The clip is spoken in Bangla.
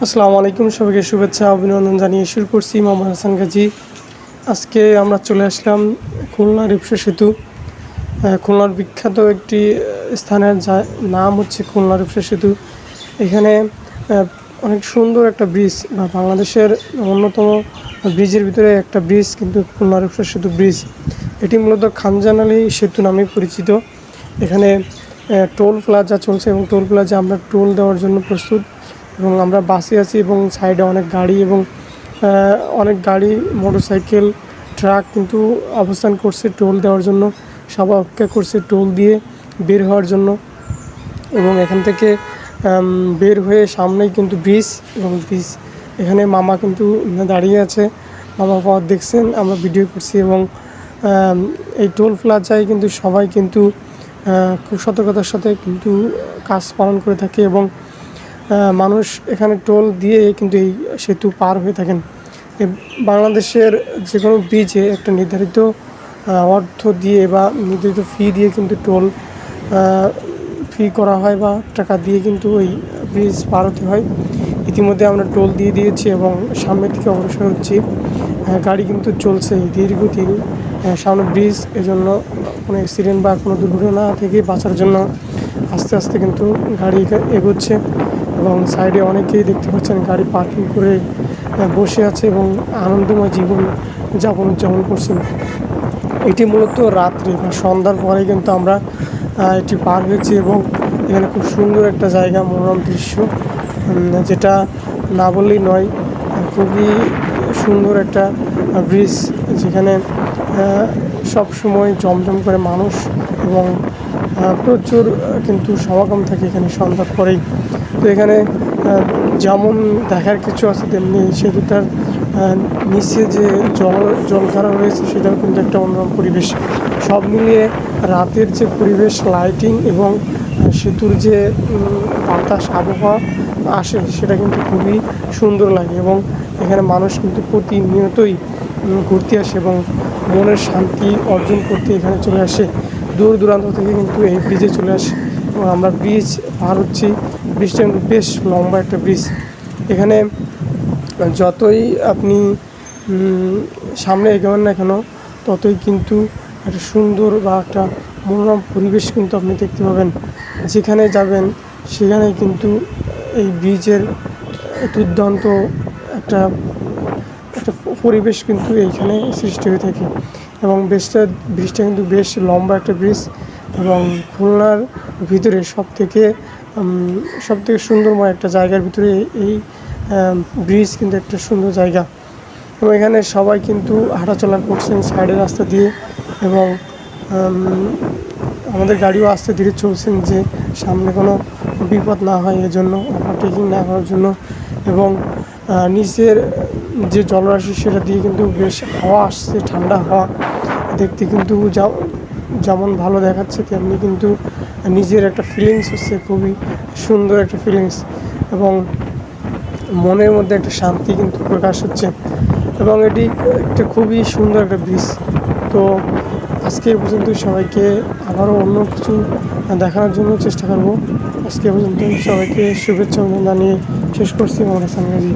আসসালামু আলাইকুম, সবাইকে শুভেচ্ছা অভিনন্দন জানিয়ে শুরু করছি মোহাম্মদ হাসান গাজী। আজকে আমরা চলে আসলাম খুলনা রিপসা সেতু। খুলনার বিখ্যাত একটি স্থানের নাম হচ্ছে খুলনা রিপসা সেতু। এখানে অনেক সুন্দর একটা ব্রিজ বা বাংলাদেশের অন্যতম ব্রিজের ভিতরে একটা ব্রিজ কিন্তু খুলনা রিপসা সেতু ব্রিজ। এটি মূলত খানজান আলী সেতু নামে পরিচিত। এখানে টোল প্লাজা চলছে এবং টোল প্লাজা আমরা টোল দেওয়ার জন্য প্রস্তুত এবং আমরা বাসে আছি এবং সাইডে অনেক গাড়ি মোটরসাইকেল ট্রাক কিন্তু অবস্থান করছে টোল দেওয়ার জন্য। সবাই অপেক্ষা করছে টোল দিয়ে বের হওয়ার জন্য এবং এখান থেকে বের হয়ে সামনেই কিন্তু ব্রিজ এবং ব্রিজ এখানে মামা কিন্তু দাঁড়িয়ে আছে। মামা পথ দেখছেন, আমরা ভিডিও করছি এবং এই টোল প্লাজায় কিন্তু সবাই কিন্তু খুব সতর্কতার সাথে কিন্তু কাজ পালন করে থাকে এবং মানুষ এখানে টোল দিয়ে কিন্তু এই সেতু পার হয়ে থাকেন। বাংলাদেশের যে কোনো ব্রিজে একটা নির্ধারিত অর্থ দিয়ে বা নির্ধারিত ফি দিয়ে কিন্তু টোল ফি করা হয় বা টাকা দিয়ে কিন্তু ওই ব্রিজ পার হতে হয়। ইতিমধ্যে আমরা টোল দিয়ে দিয়েছি এবং সামনের দিকে অগ্রসর হচ্ছি। গাড়ি কিন্তু চলছে ধীরগতির সামনে ব্রিজ, এজন্য কোনো অ্যাক্সিডেন্ট বা কোনো দুর্ঘটনা থেকে বাঁচার জন্য আস্তে আস্তে কিন্তু গাড়ি এগোচ্ছে এবং সাইডে অনেকেই দেখতে পাচ্ছেন গাড়ি পার্কিং করে বসে আছে এবং আনন্দময় জীবন উদযাপন করছেন। এটি মূলত রাত্রি বা সন্ধ্যার পরে কিন্তু আমরা এটি পার হয়েছি এবং এখানে খুব সুন্দর একটা জায়গা, মনোরম দৃশ্য, যেটা না বললেই নয়। খুবই সুন্দর একটা ব্রিজ, যেখানে সব সময় জমজম করে মানুষ এবং প্রচুর কিন্তু সমাগম থাকে এখানে সন্ধ্যার পরেই। তো এখানে যেমন দেখার কিছু আছে, তেমনি সেতুটার নিচে যে জলধারা রয়েছে সেটাও কিন্তু একটা অন্যরকম পরিবেশ। সব মিলিয়ে রাতের যে পরিবেশ, লাইটিং এবং সেতুর যে বাতাস আবহাওয়া আসে সেটা কিন্তু খুবই সুন্দর লাগে এবং এখানে মানুষ কিন্তু প্রতিনিয়তই ঘুরতে আসে এবং মনের শান্তি অর্জন করতে এখানে চলে আসে। দূর দূরান্ত থেকে কিন্তু এই ব্রিজে চলে আসে এবং আমরা ব্রিজ পার হচ্ছি। ব্রিজটা কিন্তু বেশ লম্বা একটা ব্রিজ। এখানে যতই আপনি সামনে এগোবেন না কেন, ততই কিন্তু একটা সুন্দর বা একটা মনোরম পরিবেশ কিন্তু আপনি দেখতে পাবেন। যেখানে যাবেন সেখানে কিন্তু এই ব্রিজের দুর্দান্ত একটা একটা পরিবেশ কিন্তু এইখানে সৃষ্টি হয়ে থাকে এবং ব্রিজটা কিন্তু বেশ লম্বা একটা ব্রিজ এবং খুলনার ভিতরে সবথেকে সুন্দরময় একটা জায়গার ভিতরে এই ব্রিজ কিন্তু একটা সুন্দর জায়গা এবং এখানে সবাই কিন্তু হাঁটাচলা করছেন সাইডের রাস্তা দিয়ে এবং আমাদের গাড়িও আস্তে ধীরে চলছেন যে সামনে কোনো বিপদ না হয় এজন্য, ওভারটেকিং না করার জন্য। এবং নিচের যে জলরাশি সেটা দিয়ে কিন্তু বেশ হাওয়া আসছে, ঠান্ডা হাওয়া, দেখতে কিন্তু যেমন ভালো দেখাচ্ছে তেমনি কিন্তু নিজের একটা ফিলিংস হচ্ছে, খুবই সুন্দর একটা ফিলিংস এবং মনের মধ্যে একটা শান্তি কিন্তু প্রকাশ হচ্ছে এবং এটি একটা খুবই সুন্দর একটা ব্রিজ। তো আজকে পর্যন্ত সবাইকে আবারও অন্য কিছু দেখানোর জন্য চেষ্টা করব। আজকে পর্যন্ত সবাইকে শুভেচ্ছা জানিয়ে শেষ করছি মোহাম্মদ হাসান গাজী।